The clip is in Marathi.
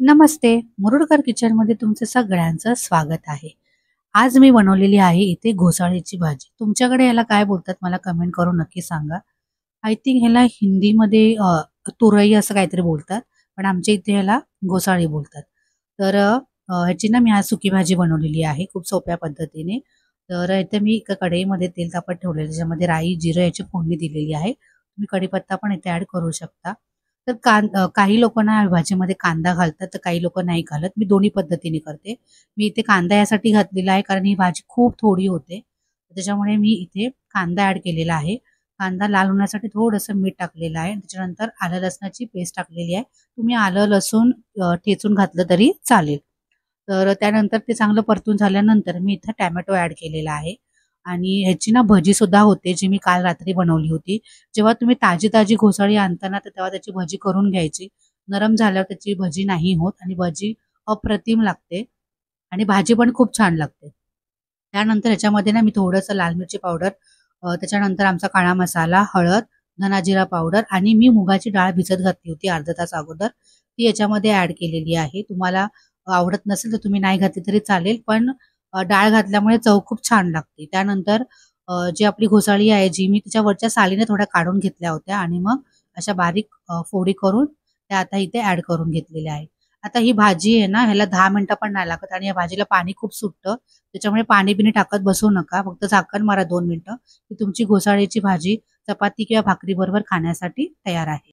नमस्ते, मुरुडकर किचनमध्ये तुमचं सगळ्यांचं स्वागत आहे. आज मी बनवलेली आहे इथे घोसाळ्याची भाजी. तुमच्याकडे याला काय बोलतात मला कमेंट करून नक्की सांगा. आय थिंक ह्याला हिंदीमध्ये तुरई असं काहीतरी बोलतात, पण आमच्या इथे ह्याला घोसाळी बोलतात. तर ह्याची ना मी आज सुकी भाजी बनवलेली आहे खूप सोप्या पद्धतीने. तर इथे मी एका कढईमध्ये तेल तापत ठेवलेलं, त्याच्यामध्ये राई, जिरं याची फोडणी दिलेली आहे. तुम्ही कढीपत्ता पण इथे ॲड करू शकता. तर काही लोकं ना भाजीमध्ये कांदा घालतात, तर काही लोकं नाही घालत. मी दोन्ही पद्धतीने करते. मी इथे कांदा यासाठी घातलेला आहे, कारण ही भाजी खूप थोडी होते. त्याच्यामुळे मी इथे कांदा ॲड केलेला आहे. कांदा लाल होण्यासाठी थोडंसं मीठ टाकलेलं आहे. त्याच्यानंतर आलं लसणाची पेस्ट टाकलेली आहे. तुम्ही आलं लसूण ठेचून घातलं तरी चालेल. तर त्यानंतर ते चांगलं परतून झाल्यानंतर मी इथं टोमॅटो ॲड केलेला आहे आणि ह्याची ना भजीसुद्धा होते, जी मी काल रात्री बनवली होती. जेव्हा तुम्ही ताजी-ताजी घोसाळी आणता ना, तर तेव्हा त्याची भजी करून घ्यायची. नरम झाल्यावर त्याची भजी नाही होत आणि भजी अप्रतिम लागते आणि भाजी पण खूप छान लागते. त्यानंतर ह्याच्यामध्ये ना मी थोडंसं लाल मिरची पावडर, त्याच्यानंतर आमचा काळा मसाला, हळद, धना जिरा पावडर आणि मी मुगाची डाळ भिजत घातली होती अर्धा तास अगोदर. ती याच्यामध्ये ॲड केलेली आहे. तुम्हाला आवडत नसेल तर तुम्ही नाही घातली तरी चालेल, पण डाळ घातल्यामुळे चव खूप छान लागते. त्यानंतर जी आपली घोसाळी आहे, जी मी तिच्या वरच्या सालीने थोड्या काढून घेतल्या होत्या आणि मग अशा बारीक फोडी करून त्या आता इथे ॲड करून घेतलेल्या आहेत. आता ही भाजी आहे ना, ह्याला 10 मिनिटं पण नाही लागत आणि या भाजीला पाणी खूप सुटतं. त्याच्यामुळे पाणी-बिणी टाकत बसू नका. फक्त झाकण मारा 2 मिनिटं, की तुमची घोसाळ्याची भाजी चपाती किंवा भाकरीबरोबर खाण्यासाठी तयार आहे.